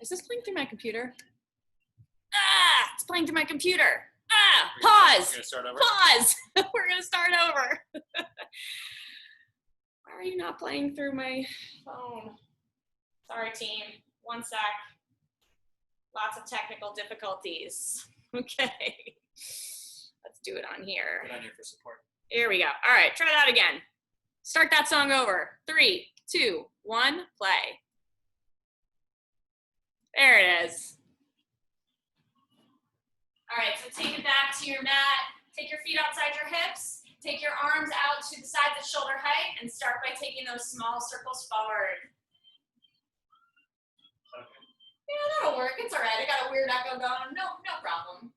Is this playing through my computer? Ah, it's playing through my computer. Ah, pause. We're gonna start over. Pause. We're gonna start over. Why are you not playing through my phone? Sorry, team. One sec. Lots of technical difficulties. Okay. Let's do it on here. Put on here for support. Here we go. All right, try that again. Start that song over. 3, 2, 1, play. There it is. All right, so take it back to your mat. Take your feet outside your hips. Take your arms out to the sides at shoulder height and start by taking those small circles forward. Okay. Yeah, that'll work. It's all right. I got a weird echo going. No problem.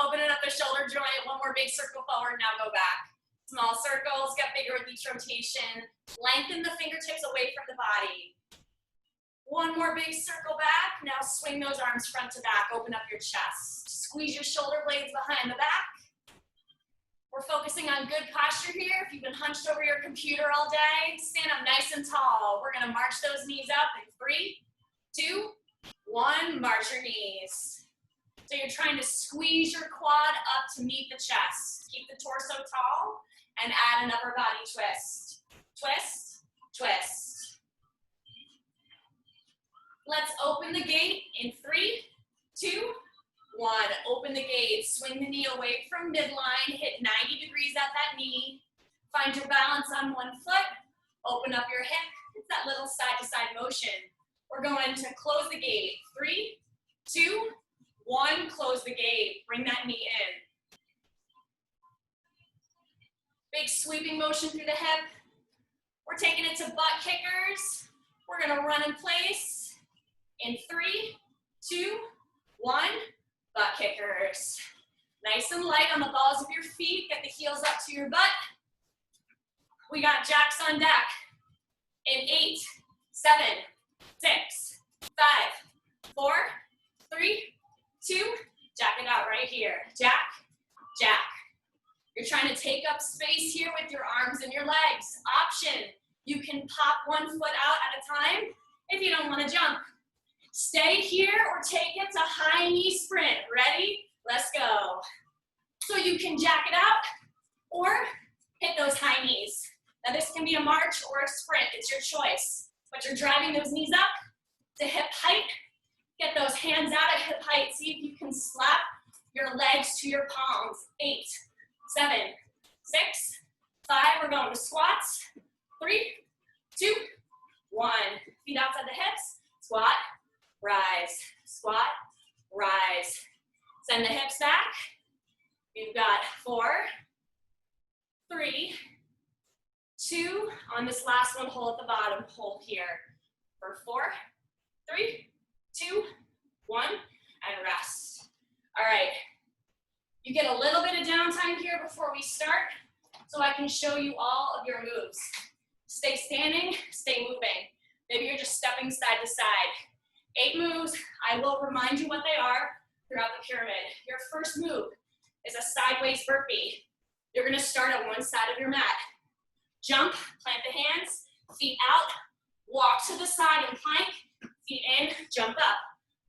Opening up the shoulder joint. One more big circle forward. Now go back. Small circles. Get bigger with each rotation. Lengthen the fingertips away from the body. One more big circle back. Now swing those arms front to back. Open up your chest. Squeeze your shoulder blades behind the back. We're focusing on good posture here. If you've been hunched over your computer all day, stand up nice and tall. We're gonna march those knees up in 3, 2, 1. March your knees. So you're trying to squeeze your quad up to meet the chest. Keep the torso tall and add an upper body twist. Twist, twist. Let's open the gate in 3, 2, 1. Open the gate. Swing the knee away from midline. Hit 90 degrees at that knee. Find your balance on one foot. Open up your hip. It's that little side-to-side motion. We're going to close the gate. 3, 2, 1. Close the gate. Bring that knee in. Big sweeping motion through the hip. We're taking it to butt kickers. We're going to run in place. In 3, 2, 1, butt kickers. Nice and light on the balls of your feet. Get the heels up to your butt. We got jacks on deck. In 8, 7, 6, 5, 4, 3, 2, jack it out right here. Jack, jack. You're trying to take up space here with your arms and your legs. Option, you can pop one foot out at a time if you don't want to jump. Stay here or take it to high knee sprint. Ready? Let's go. So you can jack it out or hit those high knees. Now this can be a march or a sprint. It's your choice. But you're driving those knees up to hip height. Get those hands out at hip height. See if you can slap your legs to your palms. 8, 7, 6, 5. We're going to squats. 3, 2, 1. Feet outside the hips. Squat. Rise, squat, rise. Send the hips back. You've got 4, 3, 2. On this last one, hold at the bottom, hold here. For 4, 3, 2, 1, and rest. All right. You get a little bit of downtime here before we start, so I can show you all of your moves. Stay standing, stay moving. Maybe you're just stepping side to side. 8 moves. I will remind you what they are throughout the pyramid. Your first move is a sideways burpee. You're going to start at one side of your mat. Jump, plant the hands, feet out, walk to the side and plank, feet in, jump up.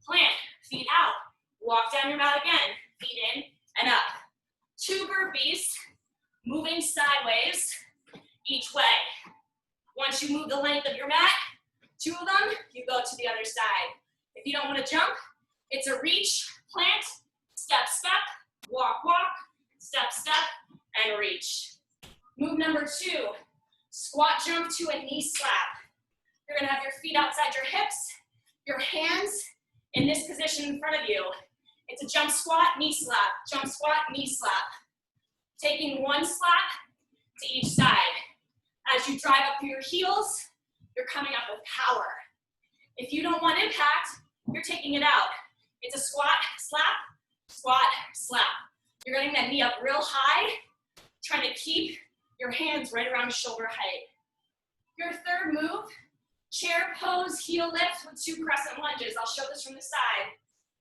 Plant, feet out, walk down your mat again, feet in and up. 2 burpees, moving sideways each way. Once you move the length of your mat, 2 of them, you go to the other side. If you don't want to jump, it's a reach, plant, step, step, walk, walk, step, step, and reach. Move number 2, squat jump to a knee slap. You're going to have your feet outside your hips, your hands in this position in front of you. It's a jump squat, knee slap, jump squat, knee slap. Taking one slap to each side. As you drive up through your heels, you're coming up with power. If you don't want impact, you're taking it out. It's a squat, slap, squat, slap. You're getting that knee up real high, trying to keep your hands right around shoulder height. Your third move, chair pose, heel lift with 2 crescent lunges. I'll show this from the side.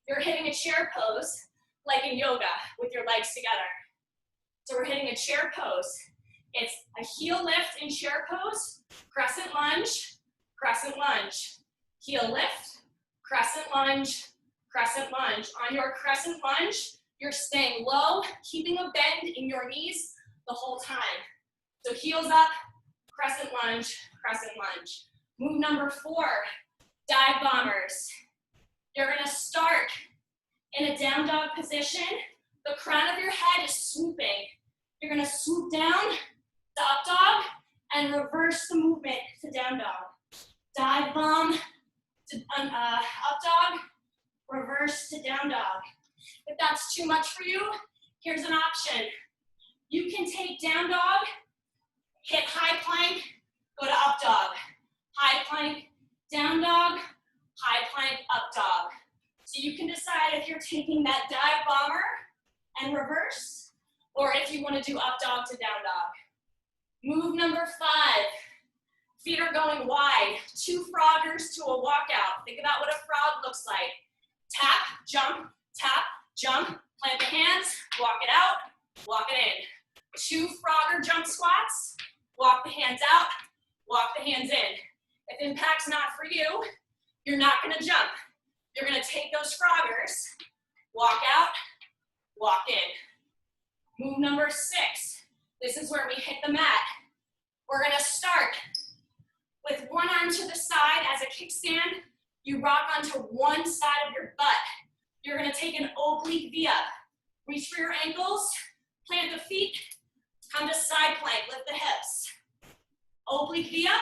You're hitting a chair pose like in yoga with your legs together. So we're hitting a chair pose. It's a heel lift in chair pose, crescent lunge, heel lift, crescent lunge, crescent lunge. On your crescent lunge, you're staying low, keeping a bend in your knees the whole time. So heels up, crescent lunge, crescent lunge. Move number 4, dive bombers. You're gonna start in a down dog position. The crown of your head is swooping. You're gonna swoop down to up dog and reverse the movement to down dog. Dive bomb to up dog, reverse to down dog. If that's too much for you, here's an option. You can take down dog, hit high plank, go to up dog. High plank, down dog, high plank, up dog. So you can decide if you're taking that dive bomber and reverse, or if you want to do up dog to down dog. Move number 5. Feet are going wide. 2 froggers to a walkout. Think about what a frog looks like. Tap, jump, plant the hands, walk it out, walk it in. 2 frogger jump squats, walk the hands out, walk the hands in. If impact's not for you, you're not gonna jump. You're gonna take those froggers, walk out, walk in. Move number 6. This is where we hit the mat. We're gonna start with one arm to the side as a kickstand. You rock onto one side of your butt. You're gonna take an oblique V up. Reach for your ankles, plant the feet, come to side plank, lift the hips. Oblique V up,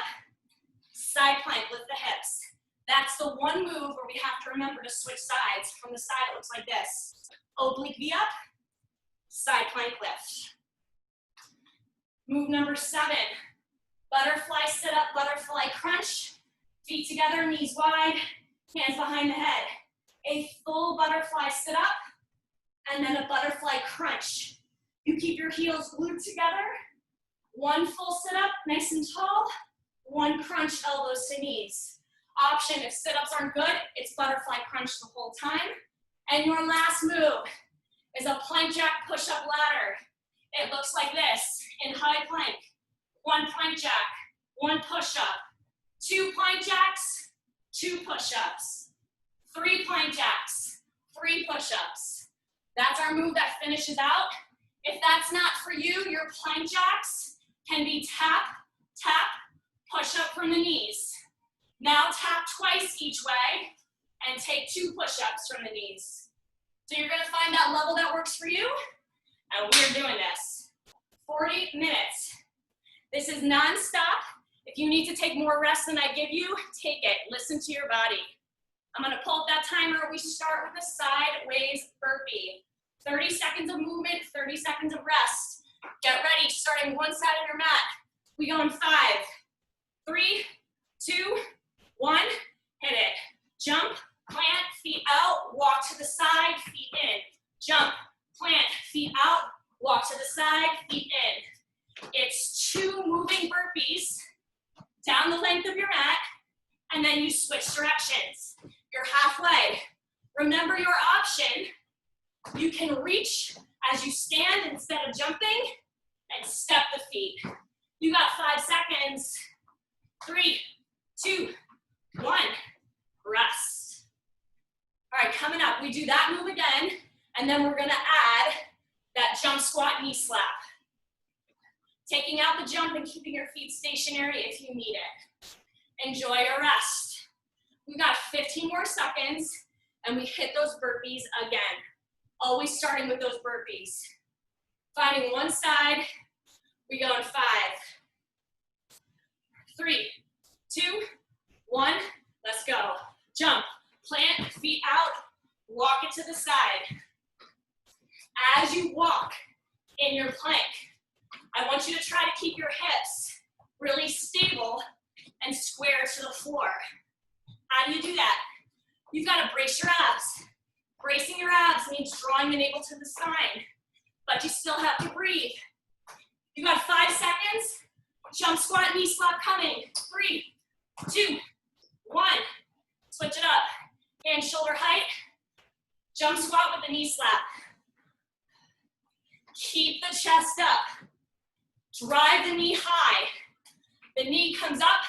side plank, lift the hips. That's the one move where we have to remember to switch sides. From the side, it looks like this. Oblique V up, side plank lift. Move number 7, butterfly sit up, butterfly crunch. Feet together, knees wide, hands behind the head. A full butterfly sit up, and then a butterfly crunch. You keep your heels glued together. 1 full sit up, nice and tall. 1 crunch, elbows to knees. Option, if sit-ups aren't good, it's butterfly crunch the whole time. And your last move is a plank jack push-up ladder. It looks like this in high plank. 1 plank jack, 1 push-up. 2 plank jacks, 2 push-ups. 3 plank jacks, 3 push-ups. That's our move that finishes out. If that's not for you, your plank jacks can be tap, tap, push-up from the knees. Now tap twice each way and take 2 push-ups from the knees. So you're gonna find that level that works for you, and we're doing this. 40 minutes. This is non-stop. If you need to take more rest than I give you, take it. Listen to your body. I'm gonna pull up that timer. We start with a sideways burpee. 30 seconds of movement, 30 seconds of rest. Get ready, starting one side of your mat. We go in 5, 3, 2, 1, hit it. Jump, plant, feet out, walk to the side, feet in. Jump, plant, feet out, walk to the side, feet in. It's 2 moving burpees down the length of your mat, and then you switch directions. You're halfway. Remember your option. You can reach as you stand instead of jumping, and step the feet. You got 5 seconds. 3, 2, 1, rest. All right, coming up, we do that move again, and then we're gonna add that jump squat knee slap. Taking out the jump and keeping your feet stationary if you need it. Enjoy your rest. We've got 15 more seconds, and we hit those burpees again. Always starting with those burpees. Finding one side, we go in 5, 3, 2, 1, let's go. Jump, plant, feet out, walk it to the side. As you walk in your plank, I want you to try to keep your hips really stable and square to the floor. How do you do that? You've got to brace your abs. Bracing your abs means drawing the navel to the spine, but you still have to breathe. You got 5 seconds. Jump squat, knee slap coming. 3, 2, 1. Switch it up. Hand shoulder height. Jump squat with the knee slap. Keep the chest up. Drive the knee high. The knee comes up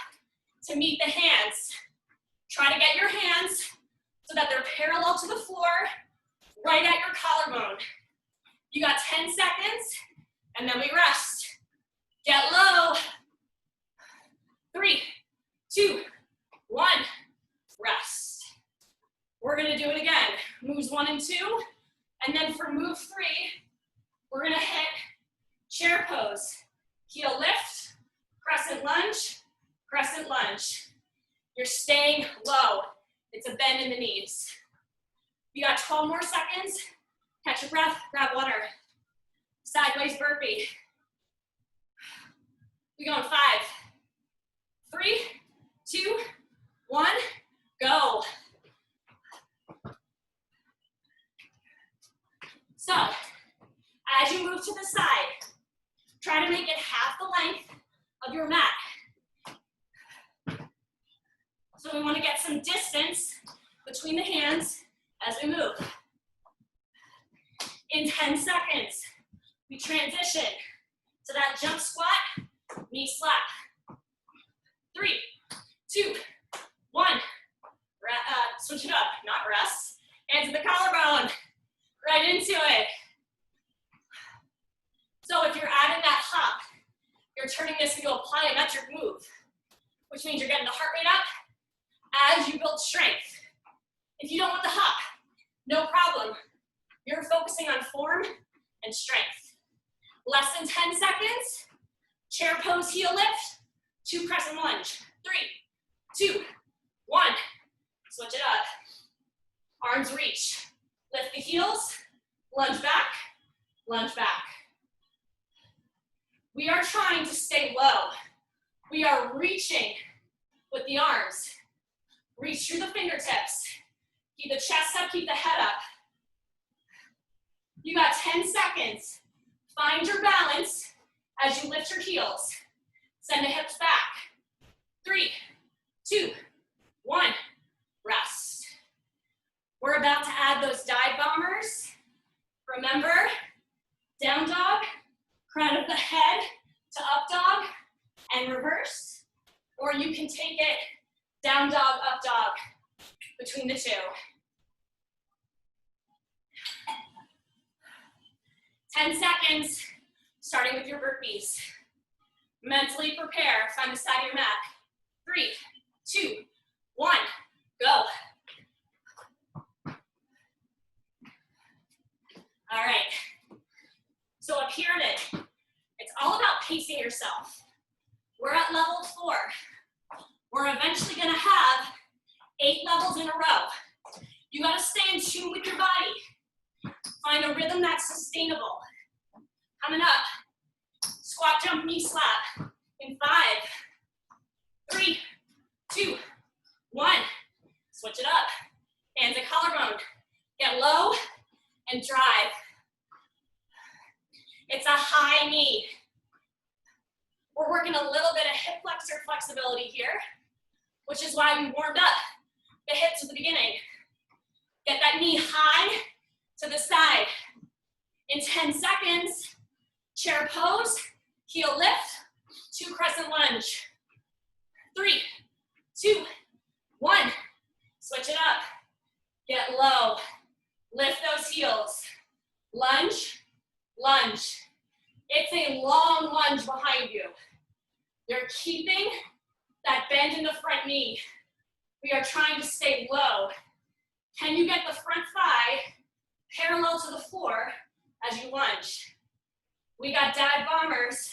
to meet the hands. Try to get your hands so that they're parallel to the floor, right at your collarbone. You got 10 seconds, and then we rest. Get low. 3, 2, 1, rest. We're gonna do it again. Moves 1 and 2, and then for move 3, we're gonna hit chair pose. Heel lift, crescent lunge, crescent lunge. You're staying low. It's a bend in the knees. You got 12 more seconds. Catch your breath, grab water. Sideways burpee. We going 5, 3, 2, 1, go. So, as you move to the side, try to make it half the length of your mat. So we want to get some distance between the hands as we move. In 10 seconds, we transition to that jump squat, knee slap. 3, 2, 1. Switch it up, not rest. Hands to the collarbone, right into it. So if you're adding that hop, you're turning this into a plyometric move, which means you're getting the heart rate up as you build strength. If you don't want the hop, no problem. You're focusing on form and strength. Less than 10 seconds, chair pose, heel lift, 2 crescent lunge. 3, 2, 1. Switch it up. Arms reach. Lift the heels, lunge back, lunge back. We are trying to stay low. We are reaching with the arms. Reach through the fingertips. Keep the chest up, keep the head up. You got 10 seconds. Find your balance as you lift your heels. Send the hips back. 3, 2, 1, rest. We're about to add those dive bombers. Remember, down dog, crown of the head to up dog, and reverse. Or you can take it down dog, up dog, between the two. 10 seconds, starting with your burpees. Mentally prepare, find the side of your mat. 3, 2, 1, go. All right, so up here it's all about pacing yourself. We're at level 4. We're eventually gonna have 8 levels in a row. You gotta stay in tune with your body. Find a rhythm that's sustainable. Coming up, squat, jump, knee slap. In 5, 3, 2, 1. Switch it up. Hands at collarbone. Get low and drive. It's a high knee. We're working a little bit of hip flexor flexibility here, which is why we warmed up the hips at the beginning. Get that knee high to the side. In 10 seconds, chair pose, heel lift, 2 crescent lunge. 3, 2, 1. Switch it up. Get low. Lift those heels. Lunge, lunge. It's a long lunge behind you. You're keeping that bend in the front knee. We are trying to stay low. Can you get the front thigh parallel to the floor as you lunge? We got dive bombers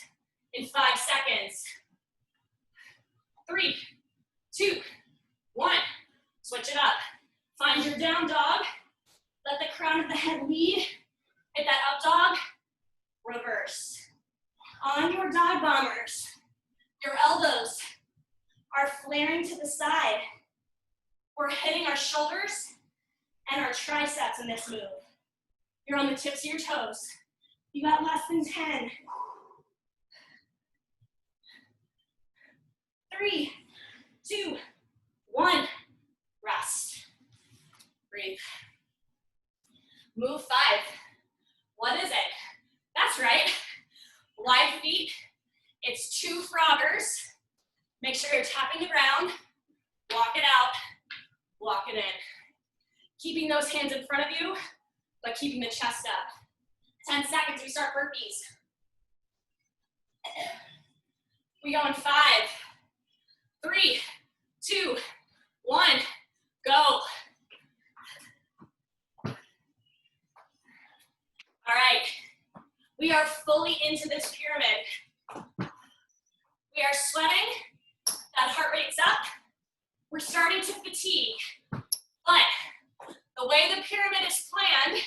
in 5 seconds. 3, 2, 1. Switch it up. Find your down dog. Let the crown of the head lead. Hit that up dog. Reverse. On your dive bombers, your elbows are flaring to the side. We're hitting our shoulders and our triceps in this move. You're on the tips of your toes. You got less than 10. 3, 2, 1. Rest. Breathe. Move 5. What is it? That's right. Wide feet. It's 2 froggers. Make sure you're tapping the ground. Walk it out. Walk it in. Keeping those hands in front of you, but keeping the chest up. 10 seconds, we start burpees. We go in 5, 3, 2, 1, go. All right, we are fully into this pyramid. We are sweating, that heart rate's up. We're starting to fatigue, but the way the pyramid is planned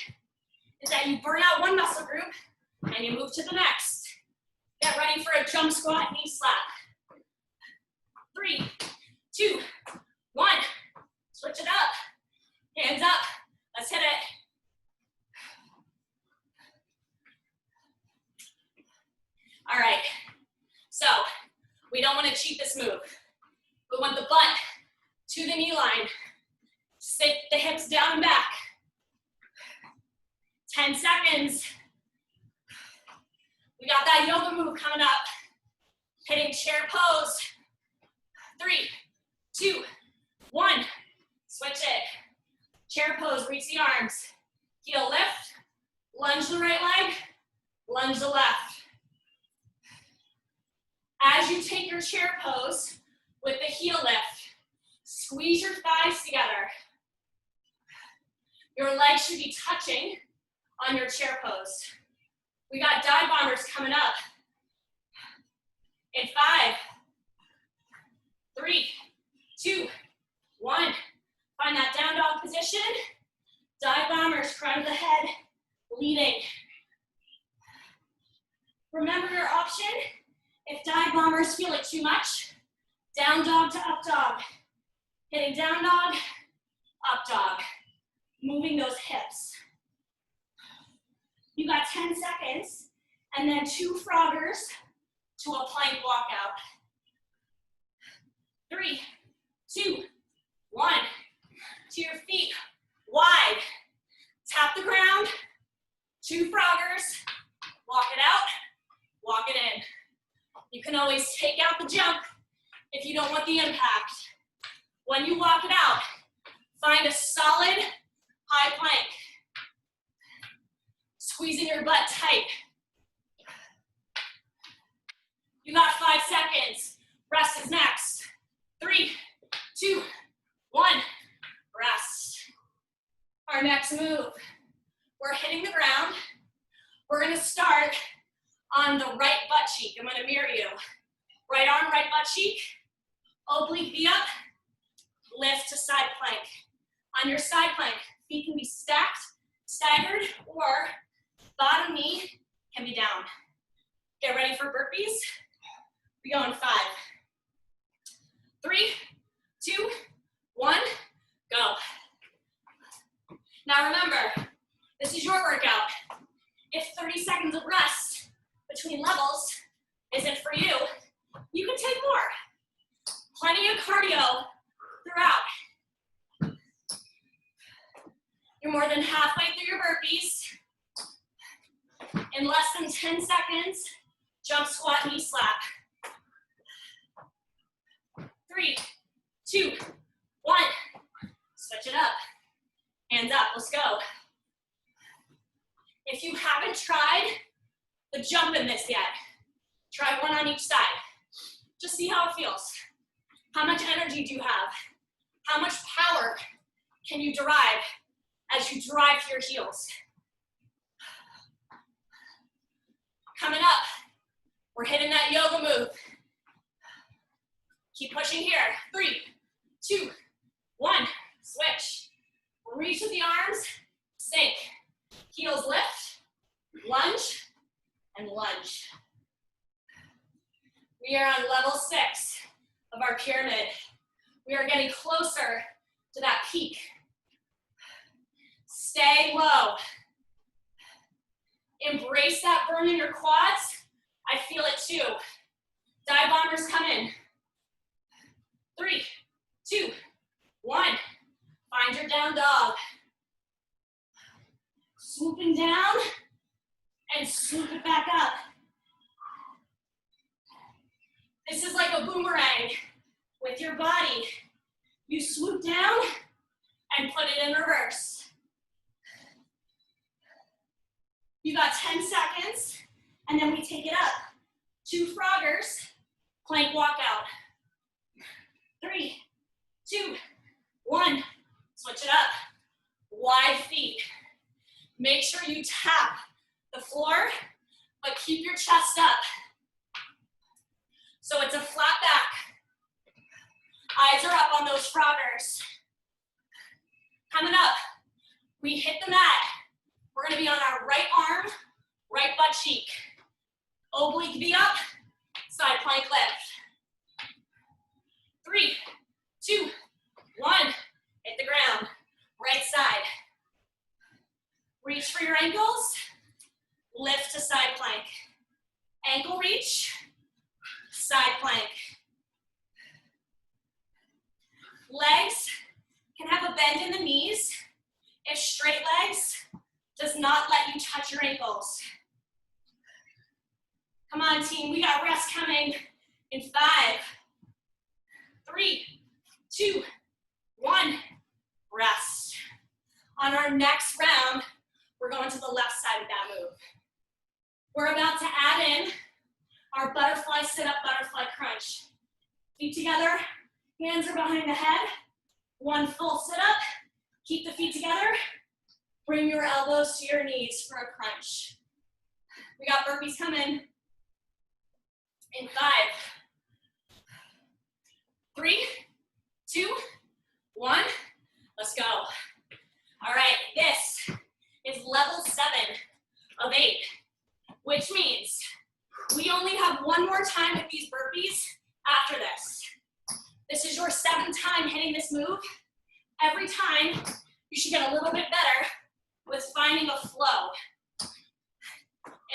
is that you burn out one muscle group and you move to the next. Get ready for a jump squat, knee slap. 3, 2, 1. Switch it up. Hands up. Let's hit it. All right. So we don't want to cheat this move. We want the butt to the knee line. Sit the hips down and back. 10 seconds. We got that yoga move coming up. Hitting chair pose. 3, 2, 1. Switch it. Chair pose, reach the arms. Heel lift. Lunge the right leg. Lunge the left. As you take your chair pose with the heel lift, squeeze your thighs together. Your legs should be touching on your chair pose. We got dive bombers coming up. In 5, 3, 2, 1. Find that down dog position. Dive bombers, crown of the head, leading. Remember your option. If dive bombers feel like too much, down dog to up dog. Hitting down dog, up dog. Moving those hips. You got 10 seconds, and then 2 froggers to a plank walkout. 3, 2, 1. To your feet, wide. Tap the ground, 2 froggers, walk it out, walk it in. You can always take out the jump if you don't want the impact. When you walk it out, find a solid high plank. Squeezing your butt tight. You got 5 seconds. Rest is next. 3, 2, 1. Rest. Our next move. We're hitting the ground. We're gonna start on the right butt cheek. I'm gonna mirror you. Right arm, right butt cheek. Oblique V up. Lift to side plank. On your side plank, feet can be stacked, staggered, or bottom knee can be down. Get ready for burpees. We go in 5, 3, 2, 1, go. Now remember, this is your workout. If 30 seconds of rest between levels isn't for you, you can take more. Plenty of cardio throughout. You're more than halfway through your burpees. In less than 10 seconds, jump squat, knee slap. 3, 2, 1. Switch it up. Hands up, let's go. If you haven't tried the jump in this yet, try one on each side. Just see how it feels. How much energy do you have? How much power can you derive as you drive to your heels? Coming up, we're hitting that yoga move. Keep pushing here. 3, 2, 1. Switch. Reach with the arms, sink. Heels lift, lunge, and lunge. We are on level 6 of our pyramid. We are getting closer to that peak. Stay low. Embrace that burn in your quads. I feel it too. Dive bombers come in. 3, 2, 1. Find your down dog. Swooping down and swoop it back up. This is like a boomerang with your body. You swoop down, and put it in reverse. You got 10 seconds, and then we take it up. 2 Froggers, plank walkout. 3, 2, 1, switch it up. Wide feet. Make sure you tap the floor, but keep your chest up. So it's a flat back. Eyes are up on those Froggers. Coming up, we hit the mat. We're gonna be on our right arm, right butt cheek. Oblique V up, side plank lift. 3, 2, 1, hit the ground. Right side. Reach for your ankles, lift to side plank. Ankle reach, side plank. Legs can have a bend in the knees if straight legs does not let you touch your ankles. Come on, team, we got rest coming in 5, 3, 2, 1, rest. On our next round, we're going to the left side of that move. We're about to add in our butterfly sit-up, butterfly crunch. Feet together, hands are behind the head. 1 full sit-up, keep the feet together. Bring your elbows to your knees for a crunch. We got burpees coming in 5, 3, 2, 1, let's go. All right, this is level 7 of 8, which means we only have 1 more time with these burpees after this. This is your 7th time hitting this move. Every time, you should get a little bit better with finding a flow.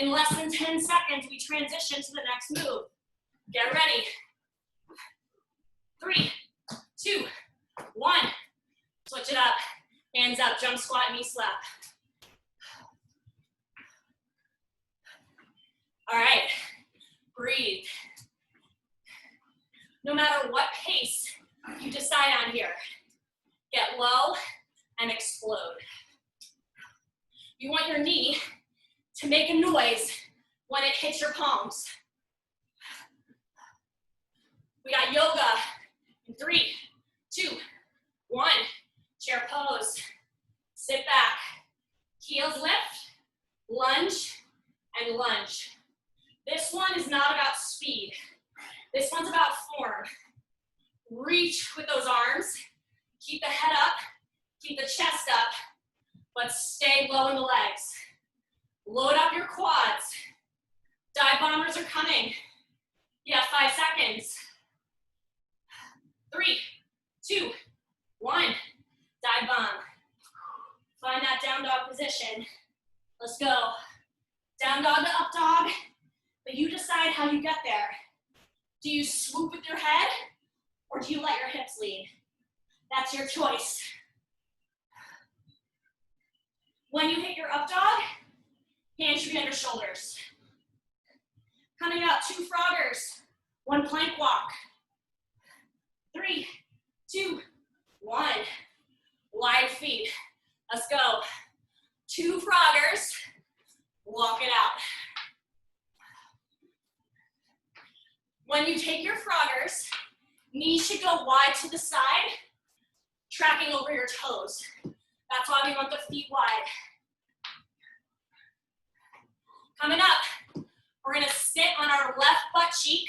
In less than 10 seconds, we transition to the next move. Get ready. 3, 2, 1. Switch it up. Hands up, jump squat, knee slap. All right, breathe. No matter what pace you decide on here, get low and explode. You want your knee to make a noise when it hits your palms. We got yoga in 3, 2, 1. Chair pose. Sit back. Heels lift, lunge, and lunge. This one is not about speed. This one's about form. Reach with those arms. Keep the head up. Keep the chest up. But stay low in the legs. Load up your quads. Dive bombers are coming. You have 5 seconds. 3, 2, 1. Dive bomb. Find that down dog position. Let's go. Down dog to up dog, but you decide how you get there. Do you swoop with your head, or do you let your hips lead? That's your choice. When you hit your up dog, hands should be under shoulders. Coming up, 2 Froggers, 1 plank walk. 3, 2, 1. Wide feet. Let's go. 2 Froggers. Walk it out. When you take your Froggers, knees should go wide to the side, tracking over your toes. That's why we want the feet wide. Coming up, we're gonna sit on our left butt cheek,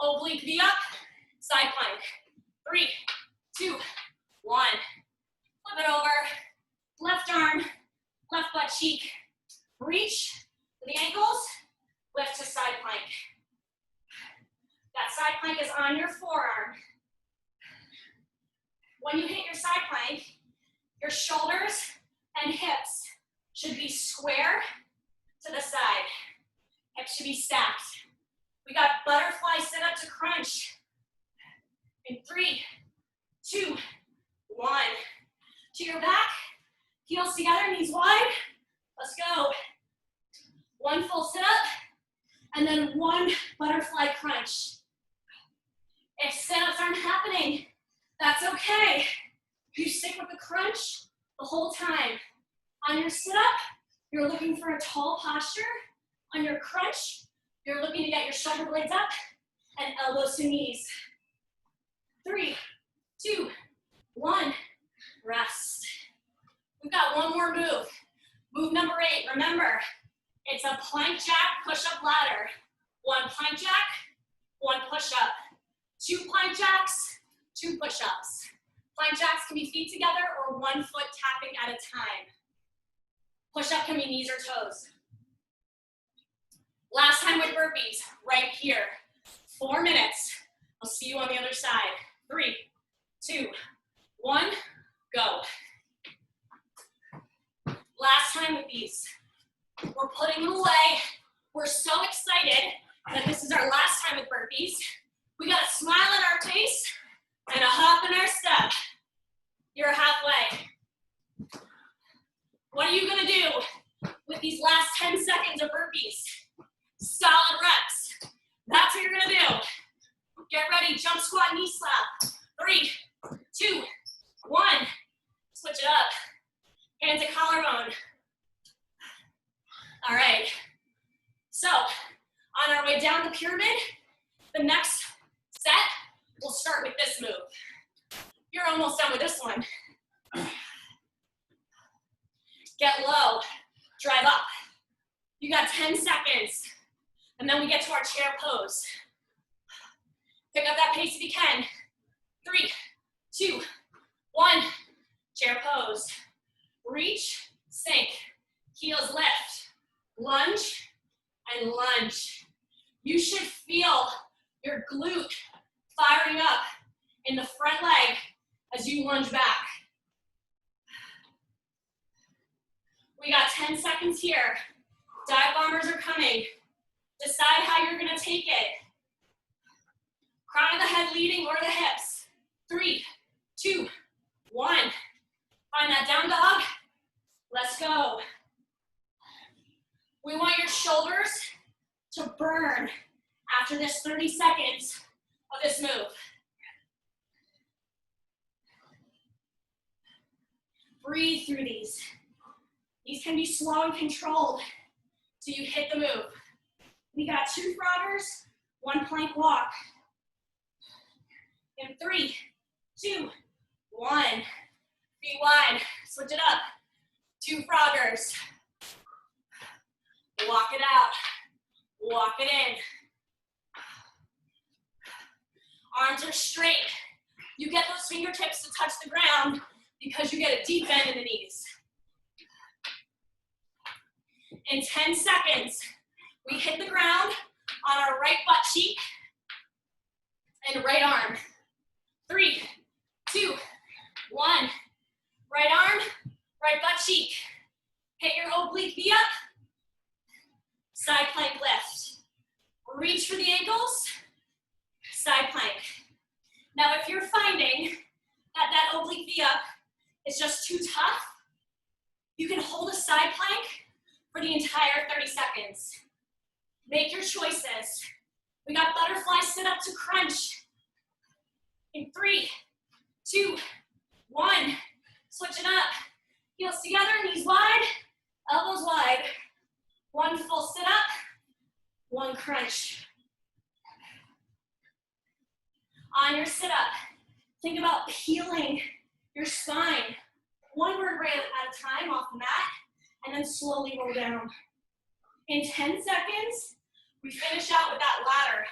oblique V up, side plank. 3, 2, 1. Flip it over, left arm, left butt cheek. Reach to the ankles, lift to side plank. That side plank is on your forearm. When you hit your side plank, your shoulders and hips should be square to the side. Hips should be stacked. We got butterfly sit up to crunch. In 3, 2, 1. To your back, heels together, knees wide. Let's go. 1 full sit up, and then 1 butterfly crunch. If sit-ups aren't happening, that's okay. You stick with the crunch the whole time. On your sit-up, you're looking for a tall posture. On your crunch, you're looking to get your shoulder blades up and elbows to knees. 3, 2, 1, rest. We've got one more move. Move number 8, remember, it's a plank jack push-up ladder. 1 plank jack, 1 push-up. 2 plank jacks, 2 push-ups. Plank jacks can be feet together or 1 foot tapping at a time. Push-up can be knees or toes. Last time with burpees, right here. 4 minutes. I'll see you on the other side. 3, 2, 1, go. Last time with these. We're putting them away. We're so excited that this is our last time with burpees. We got a smile on our face and a hop in our step. You're halfway. What are you gonna do with these last 10 seconds of burpees? Solid reps. That's what you're gonna do. Get ready, jump squat, knee slap. 3, 2, 1. Switch it up. Hands to collarbone. All right. So, on our way down the pyramid, the next set, we'll start with this move. You're almost done with this one. Get low, drive up. You got 10 seconds. And then we get to our chair pose. Pick up that pace if you can. 3, 2, 1, chair pose. Reach, sink, heels lift, lunge, and lunge. You should feel your glute firing up in the front leg as you lunge back. We got 10 seconds here. Dive bombers are coming. Decide how you're gonna take it. Crown of the head leading or the hips. 3, 2, 1. Find that down dog. Let's go. We want your shoulders to burn after this 30 seconds of this move. Breathe through these. These can be slow and controlled so you hit the move. We got 2 froggers, 1 plank walk. In 3, 2, 1. Feet wide, switch it up. 2 froggers. Walk it out, walk it in. Arms are straight. You get those fingertips to touch the ground because you get a deep bend in the knees. In 10 seconds, we hit the ground on our right butt cheek and right arm. 3, 2, 1. Right arm, right butt cheek. Hit your oblique V up. Side plank lift. Reach for the ankles. Side plank. Now, if you're finding that that oblique V up is just too tough, you can hold a side plank for the entire 30 seconds. Make your choices. We got butterfly sit up to crunch. In 3, 2, 1. Switch it up. Heels together, knees wide, elbows wide. 1 full sit up, 1 crunch. On your sit up, think about peeling your spine. 1 vertebrae at a time off the mat, and then slowly roll down. In 10 seconds, we finish out with that ladder.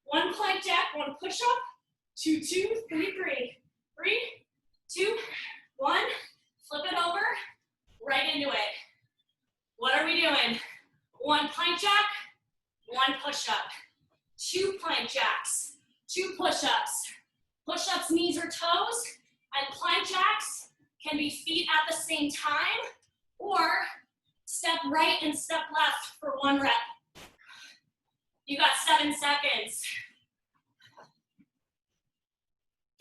1 plank jack, 1 push-up, 2, 2, 3, 3. 3, 2, 1. Flip it over, right into it. What are we doing? 1 plank jack, 1 push-up. 2 plank jacks, 2 push-ups. Push-ups, knees or toes, and plank jacks can be feet at the same time, or step right and step left for 1 rep. You got 7 seconds.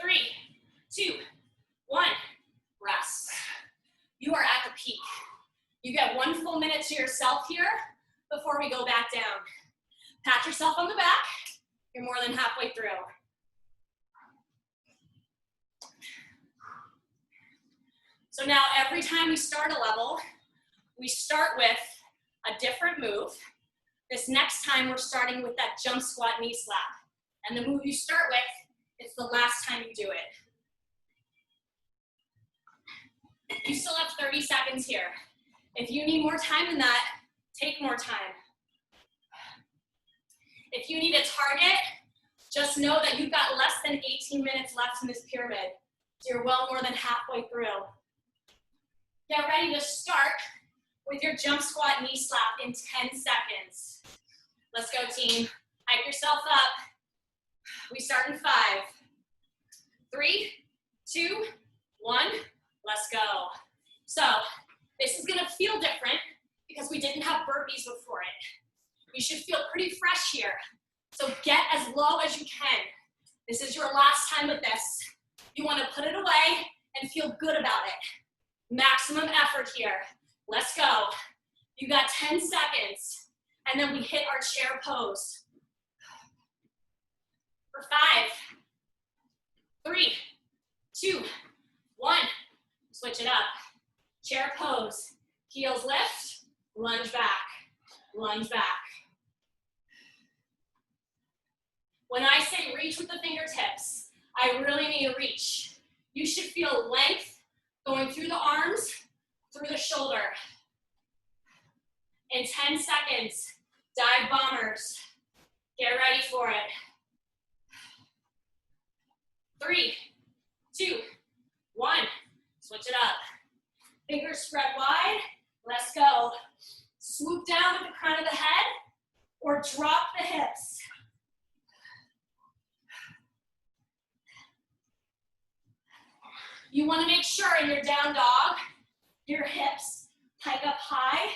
3, 2, 1, rest. You are at the peak. You get 1 full minute to yourself here before we go back down. Pat yourself on the back. You're more than halfway through. So now every time we start a level, we start with a different move. This next time we're starting with that jump squat knee slap. And the move you start with is the last time you do it. You still have 30 seconds here. If you need more time than that, take more time. If you need a target, just know that you've got less than 18 minutes left in this pyramid. So you're well more than halfway through. Get ready to start with your jump squat knee slap in 10 seconds. Let's go, team. Hype yourself up. We start in 5, 3, 2, 1. Let's go. So this is gonna feel different because we didn't have burpees before it. You should feel pretty fresh here. So get as low as you can. This is your last time with this. You wanna put it away and feel good about it. Maximum effort here. Let's go. You got 10 seconds, and then we hit our chair pose. For 5, 3, 2, 1. Switch it up. Chair pose. Heels lift, lunge back, lunge back. When I say reach with the fingertips, I really mean reach. You should feel length going through the arms, through the shoulder. In 10 seconds, dive bombers. Get ready for it. 3, 2, 1. Switch it up. Fingers spread wide. Let's go. Swoop down with the crown of the head or drop the hips. You want to make sure in your down dog, your hips pike up high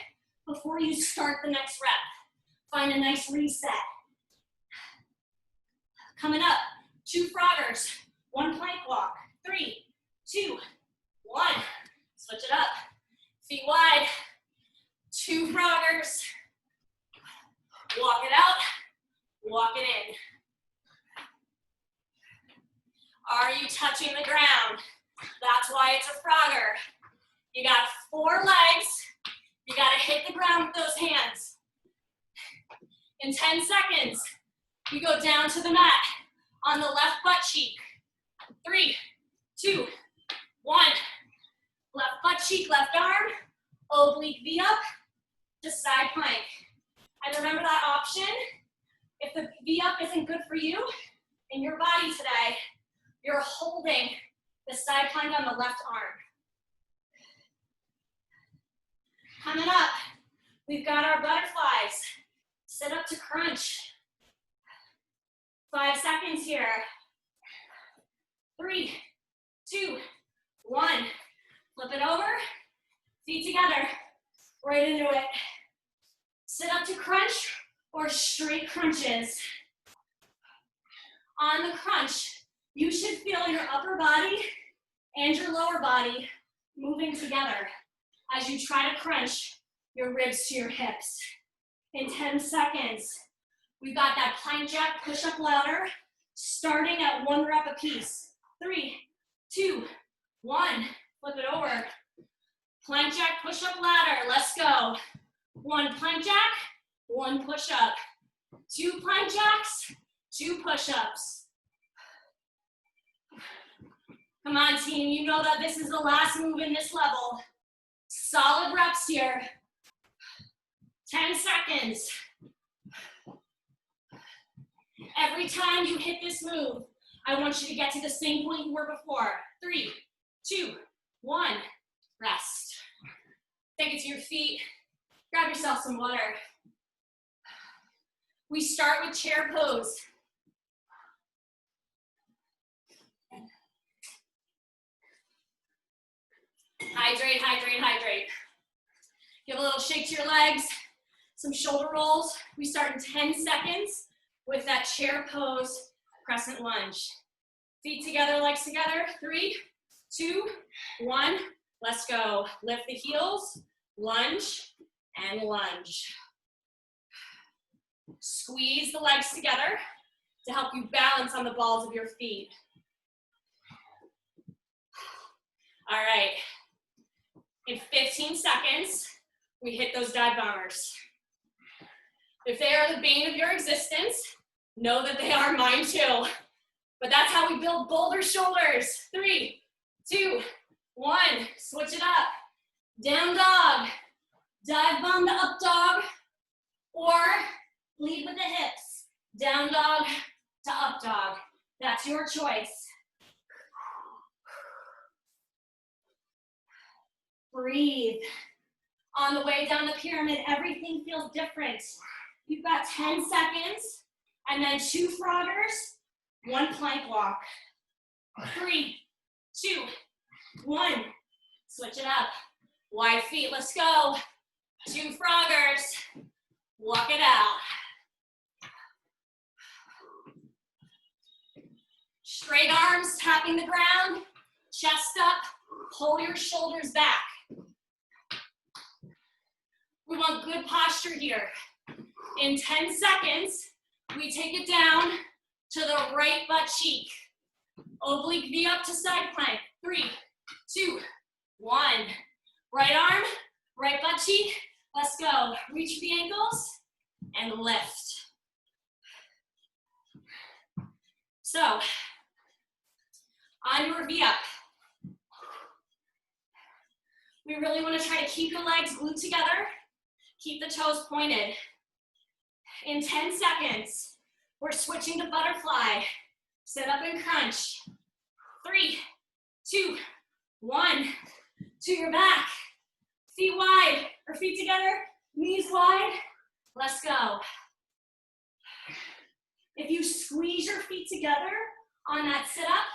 before you start the next rep. Find a nice reset. Coming up, 2 froggers, 1 plank walk. 3, 2, 1. Switch it up. Feet wide. 2 froggers. Walk it out. Walk it in. Are you touching the ground? That's why it's a frogger. You got 4 legs. You gotta hit the ground with those hands. In 10 seconds, you go down to the mat on the left butt cheek. 3, 2, 1. Left butt cheek, left arm, oblique V up to side plank. And remember that option, if the V up isn't good for you in your body today, you're holding the side plank on the left arm. Coming up, we've got our butterflies. Sit up to crunch. 5 seconds here. 3, 2, 1. Flip it over, feet together, right into it. Sit up to crunch or straight crunches. On the crunch, you should feel your upper body and your lower body moving together as you try to crunch your ribs to your hips. In 10 seconds, we've got that plank jack push-up ladder starting at 1 rep apiece. 3, 2, 1. Flip it over. Plank jack push-up ladder. Let's go. 1 plank jack, 1 push-up. 2 plank jacks, 2 push-ups. Come on, team. You know that this is the last move in this level. Solid reps here. 10 seconds. Every time you hit this move, I want you to get to the same point you were before. 3, 2, 1. Rest. Take it to your feet. Grab yourself some water. We start with chair pose. Hydrate, hydrate, hydrate. Give a little shake to your legs, some shoulder rolls. We start in 10 seconds with that chair pose, crescent lunge. Feet together, legs together. 3, 2, 1. Let's go. Lift the heels, lunge, and lunge. Squeeze the legs together to help you balance on the balls of your feet. All right. In 15 seconds, we hit those dive bombers. If they are the bane of your existence, know that they are mine too. But that's how we build boulder shoulders. 3, 2, 1, switch it up. Down dog, dive bomb to up dog, or lead with the hips. Down dog to up dog. That's your choice. Breathe. On the way down the pyramid, everything feels different. You've got 10 seconds, and then 2 froggers, 1 plank walk. 3, 2, 1. Switch it up. Wide feet, let's go. 2 froggers. Walk it out. Straight arms, tapping the ground. Chest up. Pull your shoulders back. We want good posture here. In 10 seconds, we take it down to the right butt cheek. Oblique V up to side plank. 3, 2, 1. Right arm, right butt cheek. Let's go. Reach for the ankles and lift. So, on your V up, we really want to try to keep the legs glued together. Keep the toes pointed. In 10 seconds, we're switching to butterfly. Sit up and crunch. 3, 2, 1. To your back. Feet wide, or feet together, knees wide. Let's go. If you squeeze your feet together on that sit-up,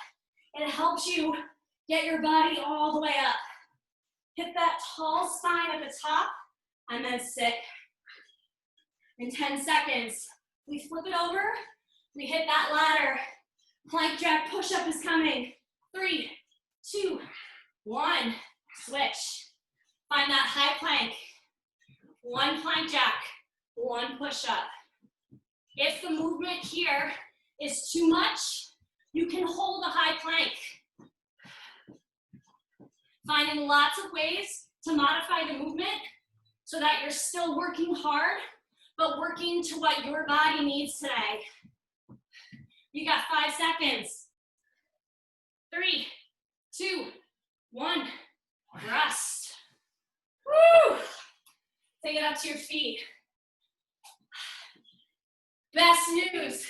it helps you get your body all the way up. Hit that tall spine at the top, and then sit. In 10 seconds, we flip it over, we hit that ladder. Plank jack push-up is coming. 3, 2, 1, switch. Find that high plank. 1 plank jack, 1 push-up. If the movement here is too much, you can hold a high plank. Finding lots of ways to modify the movement so that you're still working hard, but working to what your body needs today. You got 5 seconds. 3, 2, 1, rest. Woo! Take it up to your feet. Best news,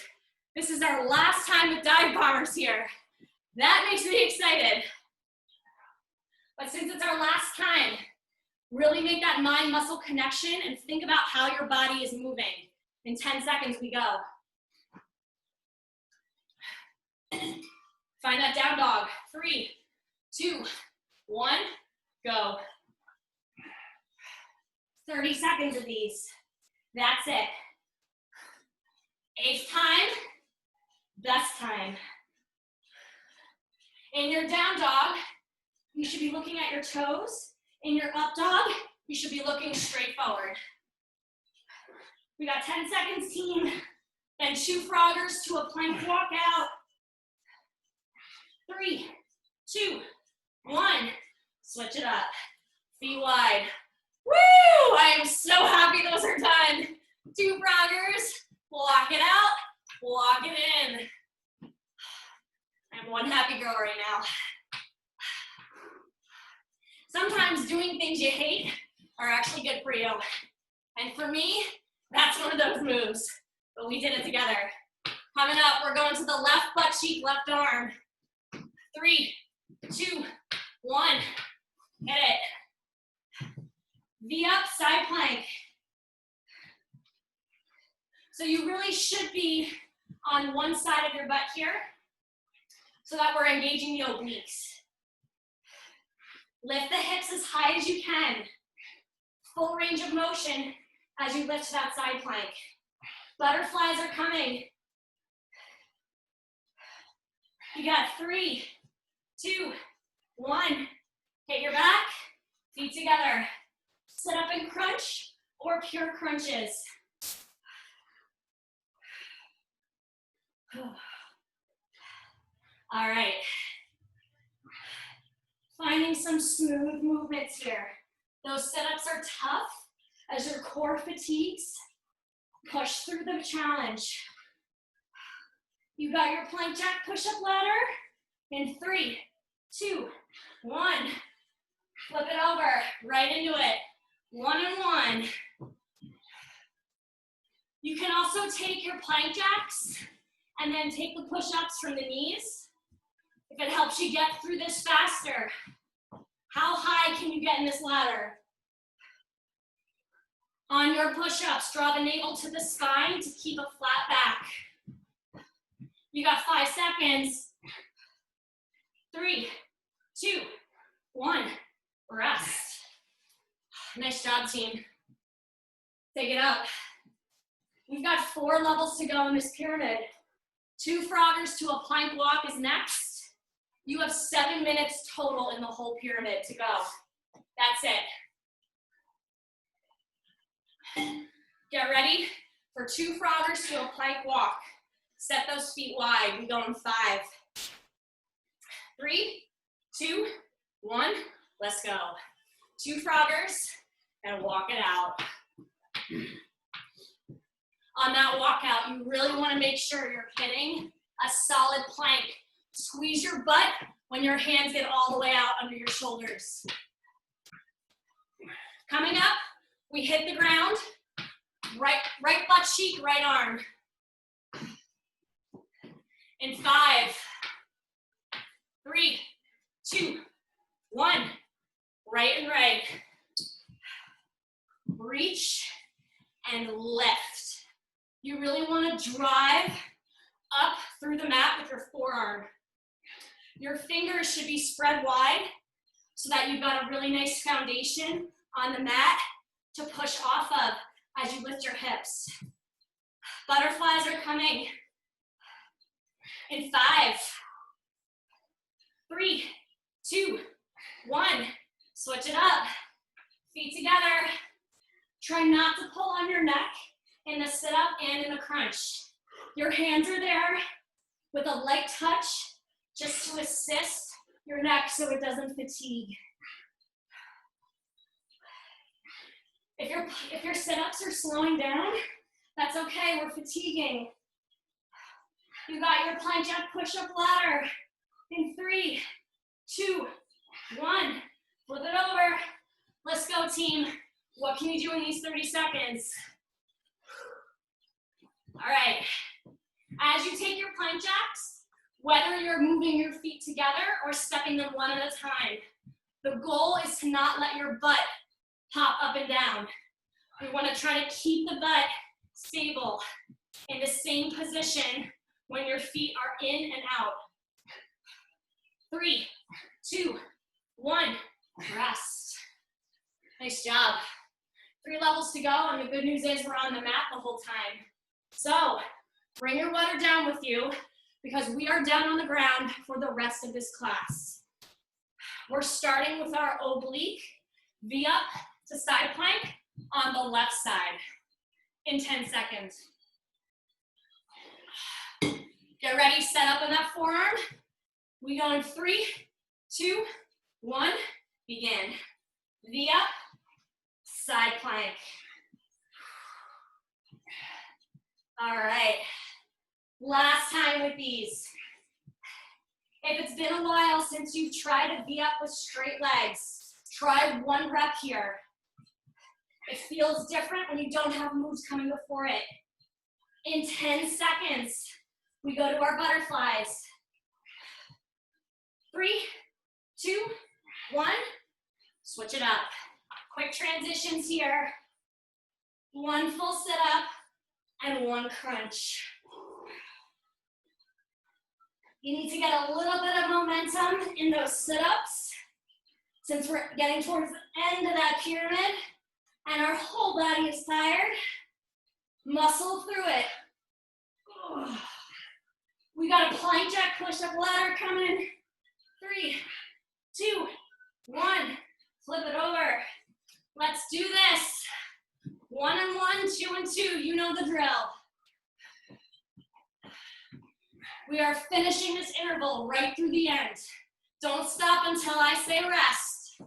this is our last time with dive bombers here. That makes me excited. But since it's our last time, really make that mind-muscle connection and think about how your body is moving. In 10 seconds, we go. Find that down dog. 3, 2, 1, go. 30 seconds of these. That's it. 8th time, best time. In your down dog, you should be looking at your toes. In your up dog, you should be looking straight forward. We got 10 seconds, team. Then 2 froggers to a plank walk out. 3, 2, 1. Switch it up. Feet wide. Woo! I am so happy those are done. 2 froggers. Walk it out. Walk it in. I'm one happy girl right now. Sometimes doing things you hate are actually good for you. And for me, that's one of those moves. But we did it together. Coming up, we're going to the left butt cheek, left arm. 3, 2, 1. Hit it. V up, side plank. So you really should be on one side of your butt here so that we're engaging the obliques. Lift the hips as high as you can. Full range of motion as you lift that side plank. Butterflies are coming. You got 3, 2, 1. Hit your back, feet together. Sit up and crunch or pure crunches. All right. Finding finding some smooth movements here. Those sit-ups are tough as your core fatigues. Push through the challenge. You got your plank jack push-up ladder in 3, 2, 1. Flip it over, right into it. 1 and 1. You can also take your plank jacks and then take the push-ups from the knees. If it helps you get through this faster, how high can you get in this ladder? On your push-ups, draw the navel to the spine to keep a flat back. You got 5 seconds. 3, 2, 1, rest. Nice job, team. Take it up. We've got 4 levels to go in this pyramid. 2 Froggers to a plank walk is next. You have 7 minutes total in the whole pyramid to go. That's it. Get ready for 2 Froggers to a plank walk. Set those feet wide. We go in 5, 3, 2, 1. Let's go. 2 Froggers and walk it out. On that walkout, you really want to make sure you're hitting a solid plank. Squeeze your butt when your hands get all the way out under your shoulders. Coming up, we hit the ground. Right butt cheek, right arm. In 5, 3, 2, 1. Right and right. Reach and lift. You really want to drive up through the mat with your forearm. Your fingers should be spread wide so that you've got a really nice foundation on the mat to push off of as you lift your hips. Butterflies are coming. In 5, 3, 2, 1. Switch it up. Feet together. Try not to pull on your neck in the sit-up and in the crunch. Your hands are there with a light touch just to assist your neck so it doesn't fatigue. If your sit-ups are slowing down, that's okay, we're fatiguing. You got your plank jack push-up ladder in 3, 2, 1. Flip it over. Let's go, team. What can you do in these 30 seconds? All right. As you take your plank jacks, whether you're moving your feet together or stepping them one at a time, the goal is to not let your butt pop up and down. We want to try to keep the butt stable in the same position when your feet are in and out. 3, 2, 1, rest. Nice job. 3 levels to go, and the good news is we're on the mat the whole time. So, bring your water down with you because we are down on the ground for the rest of this class. We're starting with our oblique V-up to side plank on the left side in 10 seconds. Get ready, set up in that forearm. We go in 3, 2, 1, begin. V-up, side plank. All right, last time with these. If it's been a while since you've tried a V-up with straight legs, try 1 rep here. It feels different when you don't have moves coming before it. In 10 seconds, we go to our butterflies. 3, 2, 1, switch it up. Quick transitions here. 1 full sit-up and 1 crunch. You need to get a little bit of momentum in those sit-ups since we're getting towards the end of that pyramid and our whole body is tired. Muscle through it. We got a plank jack push-up ladder coming. 3, 2, 1. Flip it over. Let's do this. 1 and 1, 2 and 2. You know the drill. We are finishing this interval right through the end. Don't stop until I say rest.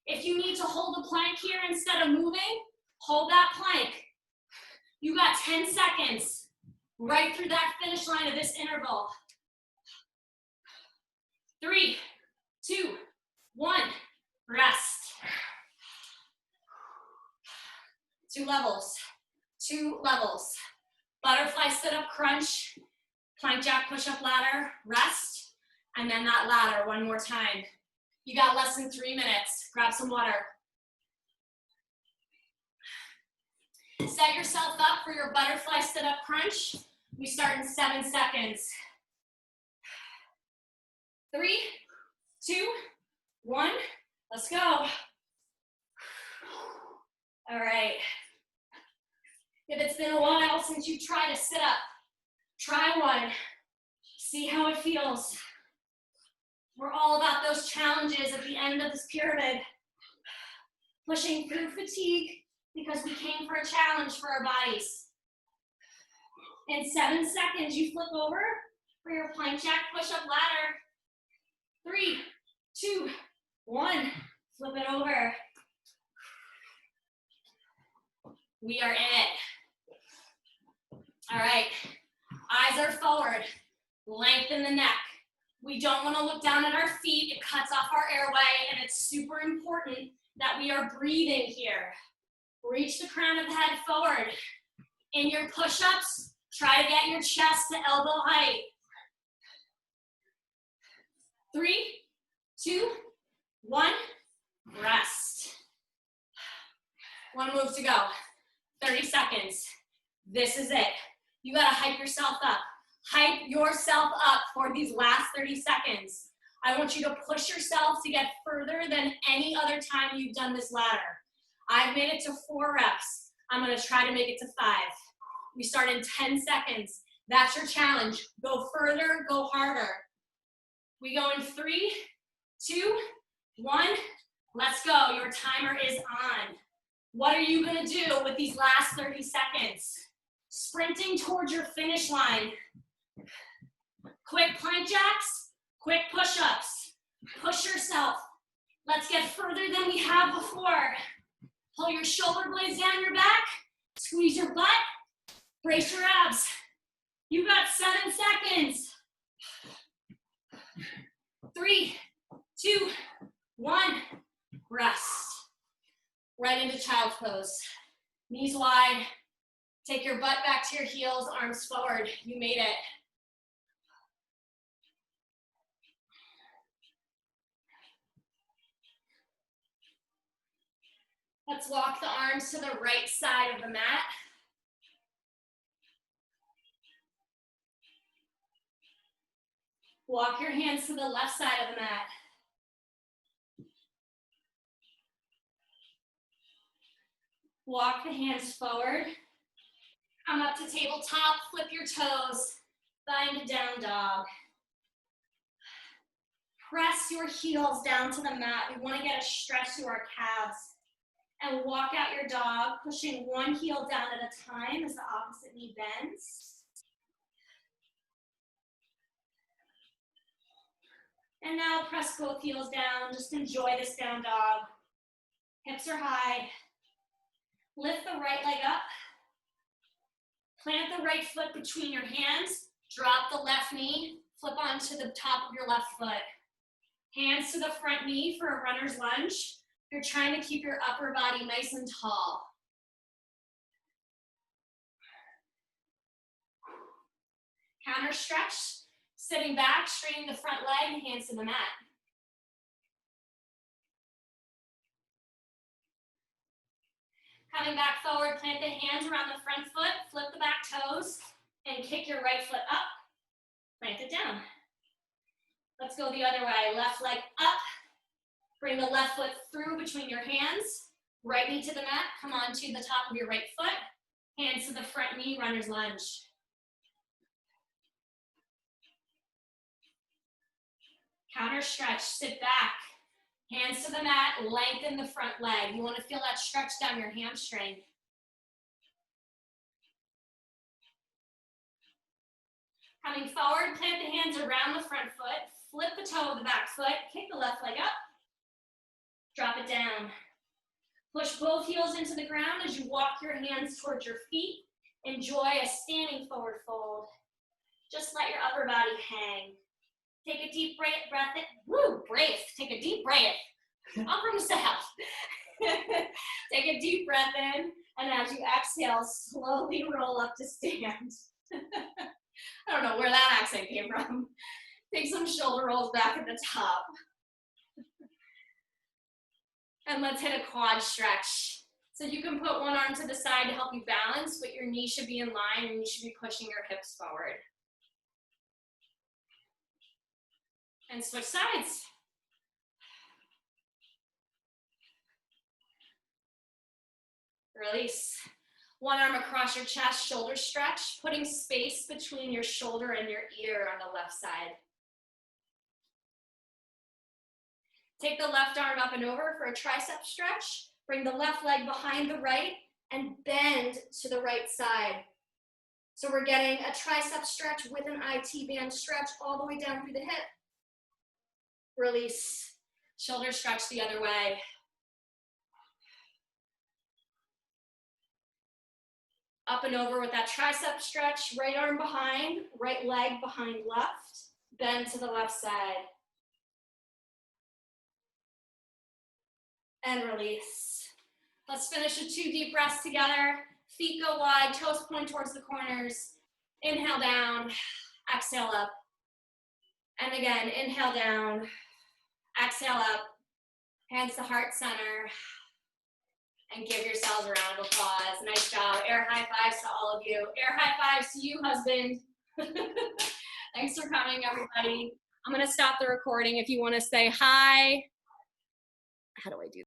If you need to hold the plank here instead of moving, hold that plank. You got 10 seconds right through that finish line of this interval. 3, 2, 1, rest. 2 levels, 2 levels. Butterfly sit-up crunch, plank jack push-up ladder, rest, and then that ladder one more time. You got less than 3 minutes. Grab some water. Set yourself up for your butterfly sit-up crunch. We start in 7 seconds. 3, 2, 1, let's go. All right. If it's been a while since you tried to sit up, try one. See how it feels. We're all about those challenges at the end of this pyramid. Pushing through fatigue because we came for a challenge for our bodies. In 7 seconds, you flip over for your plank jack push-up ladder. 3, 2, 1, flip it over. We are in it. All right, eyes are forward, lengthen the neck. We don't want to look down at our feet, it cuts off our airway, and it's super important that we are breathing here. Reach the crown of the head forward. In your push-ups, try to get your chest to elbow height. 3, 2, 1, rest. One move to go. 30 seconds. This is it. You gotta hype yourself up. Hype yourself up for these last 30 seconds. I want you to push yourself to get further than any other time you've done this ladder. I've made it to 4 reps. I'm gonna try to make it to 5. We start in 10 seconds. That's your challenge. Go further, go harder. We go in 3, 2, 1, let's go. Your timer is on. What are you gonna do with these last 30 seconds? Sprinting towards your finish line. Quick plank jacks, quick push-ups. Push yourself. Let's get further than we have before. Pull your shoulder blades down your back, squeeze your butt, brace your abs. You got 7 seconds. 3, 2, 1, rest. Right into child's pose. Knees wide. Take your butt back to your heels, arms forward. You made it. Let's walk the arms to the right side of the mat. Walk your hands to the left side of the mat. Walk the hands forward. Come up to tabletop, flip your toes, find a down dog. Press your heels down to the mat. We want to get a stretch to our calves. And walk out your dog, pushing one heel down at a time as the opposite knee bends. And now press both heels down. Just enjoy this down dog. Hips are high. Lift the right leg up. Plant the right foot between your hands. Drop the left knee. Flip onto the top of your left foot. Hands to the front knee for a runner's lunge. You're trying to keep your upper body nice and tall. Counter stretch. Sitting back, straightening the front leg, hands to the mat. Coming back forward, plant the hands around the front foot, flip the back toes, and kick your right foot up. Plant it down. Let's go the other way. Left leg up. Bring the left foot through between your hands. Right knee to the mat. Come on to the top of your right foot. Hands to the front knee, runner's lunge. Counter stretch, sit back. Hands to the mat, lengthen the front leg. You want to feel that stretch down your hamstring. Coming forward, plant the hands around the front foot. flip the toe of the back foot, kick the left leg up, drop it down. Push both heels into the ground as you walk your hands towards your feet. Enjoy a standing forward fold. Just let your upper body hang. Take a deep breath in. Woo, brave. Take a deep breath. I'm from the south. Take a deep breath in, and as you exhale, slowly roll up to stand. I don't know where that accent came from. Take some shoulder rolls back at the top. And let's hit a quad stretch. So you can put one arm to the side to help you balance, but your knee should be in line and you should be pushing your hips forward. And switch sides. Release. One arm across your chest, shoulder stretch, putting space between your shoulder and your ear on the left side. Take the left arm up and over for a tricep stretch. Bring the left leg behind the right and bend to the right side. So we're getting a tricep stretch with an IT band stretch all the way down through the hip. Release. Shoulder stretch the other way. Up and over with that tricep stretch. Right arm behind, right leg behind left. Bend to the left side. And release. Let's finish with 2 deep breaths together. Feet go wide, toes point towards the corners. Inhale down, exhale up. And again, inhale down, exhale up. Hands to heart center. And give yourselves a round of applause. Nice job. Air high fives to all of you. Air high fives to you, husband. Thanks for coming, everybody. I'm going to stop the recording if you want to say hi. How do I do that?